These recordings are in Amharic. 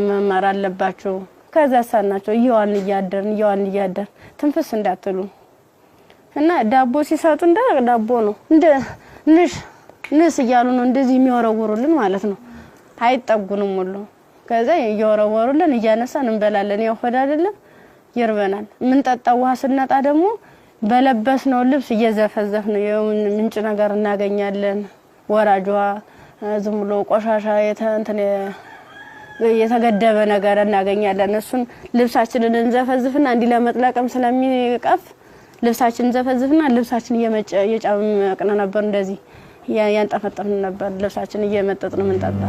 መማር አለባችሁ ከዛ ሳናቸው ይዋን እያደር ትንፍስ እንዳትሉ እና ዳቦ ሲሰጡ እንደ ዳቦ ነው እንደ ንስ ይያሉ ነው እንደዚህ የሚወረወሩልን ማለት ነው አይጠጉንም ሁሉ ከዛ ይወረወሩልን እያነሳን እንበላለን ያው ሆድ አይደለም ይርበናል ምን ጠጣው ውሃ ስንጣ ደግሞ በለበስነው ልብስ እየዘፈዘፍን ምንጭ ነገር እናገኛለን ወራጇ ዝም ብሎ ቆሻሻ የተገደበ ነገር እናገኛለን እሱን ልብሳችንን እንዘፈዝፍና እንዲ ለመጥለቅም ስለሚቀፍ ልብሳችንን ዘፈዝፍና ልብሳችን እየጫመቅን ነበር እንደዚህ ያንጠፈጠፍን ነበር ልብሳችን እየመጠጥን ምንጠጣ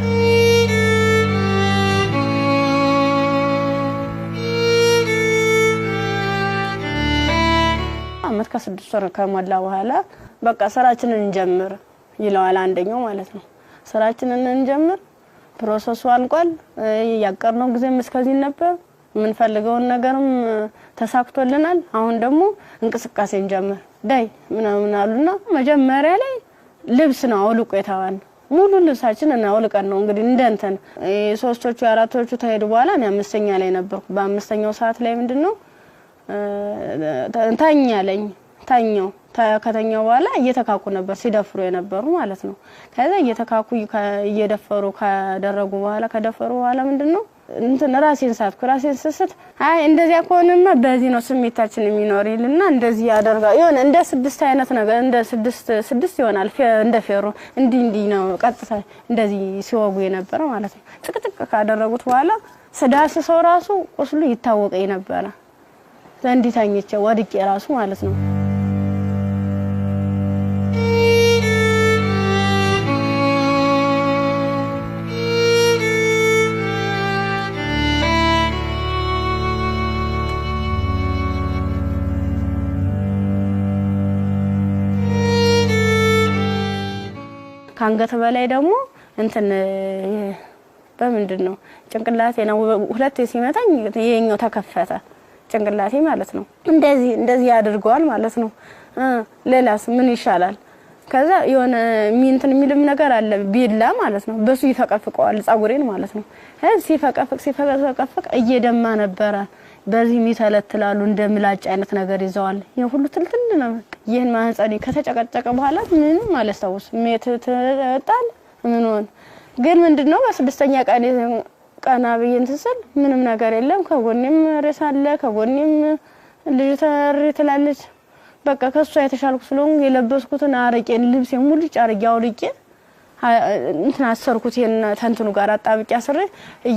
አመት ከ6 ወር ከሞላ በኋላ በቃ ስራችንን እንጀምር ይለዋል አንደኛው ማለት ነው ስራችንን እንጀምር ፕሮሰሱ አልቋል ያቀርነው ጊዜም እስከዚህ ነበር ምን ፈልገውን ነገርም ተሳክቶልናል አሁን ደግሞ እንቅስቃሴ እንጀምር ዳይ ምናምን አሉና መጀመሪያ ላይ ልብስ ነው አውልቆ የታዋን ሙሉ ልብሳችን እና አውልቀን ነው እንግዲህ እንደንተን ሶስቶቹ አራቶቹ ተሄዱ በኋላ እኔ አምስተኛ ላይ ነበርኩ በአምስተኛው ሰዓት ላይ ምንድነው ታኛው ከተኛው በኋላ እየተካኩ ነበር ሲደፍሩ የነበሩ ማለት ነው ከዛ እየተካኩ እየደፈሩ ካደረጉ በኋላ ከደፈሩ በኋላ ምንድነው እንትን ራሴን ስስት አይ እንደዚያ ከሆነማ በዚህ ነው ስሜታችን የሚኖርልና እንደዚህ ያደርጋ ይሆነ እንደ 6 አይነት ነገር እንደ 6 ይሆናል እንደ ፌሮ እንዲ ነው ቀጥታ እንደዚህ ሲወጉ የነበረ ማለት ነው ጥቅጥቅ ካደረጉት በኋላ ስዳስ ሰው ራሱ ቁስሉ ይታወቀኝ ነበር ዘንዲታኝቼ ወድቄ ራሱ ማለት ነው ካንገተ በላይ ደግሞ እንትን በምንድነው ጭንቅላቴ ነው ሁለት ሲመታኝ የኛው ተከፈተ ጭንቅላቴ ማለት ነው እንደዚህ ያድርጓል ማለት ነው ሌላስ ምን ይሻላል ከዛ የሆነ ሚንትን የሚልም ነገር አለ ቢላ ማለት ነው በሱ ይፈቀፍቀዋል ጻጉሬን ማለት ነው ሲፈቀፍቅ እየደማ ነበር በዚህ ሚተለትላሉ እንደምላጭ አይነት ነገር ይዘዋል የሁሉ ትልትል ነው ይሄን ማህፀኔ ከተጨቀጨቀ በኋላ ምንም ማለስታውስ ሜትተጣል ምን ሆነ ግን ምንድነው በስድስተኛ ቀና በየን ተሰል ምንም ነገር የለም ከጎኔም ሬሳለ ከጎኔም ልጅ ተርትላለች በቃ ከሷ የተሻልኩ ስለሆነ የለበስኩትን አረቄን ልብሴን ሙሉ ጫርጊያው ልቄ እንትን አሰርኩት የነ ተንትኑ ጋር አጣብቂያ አስሬ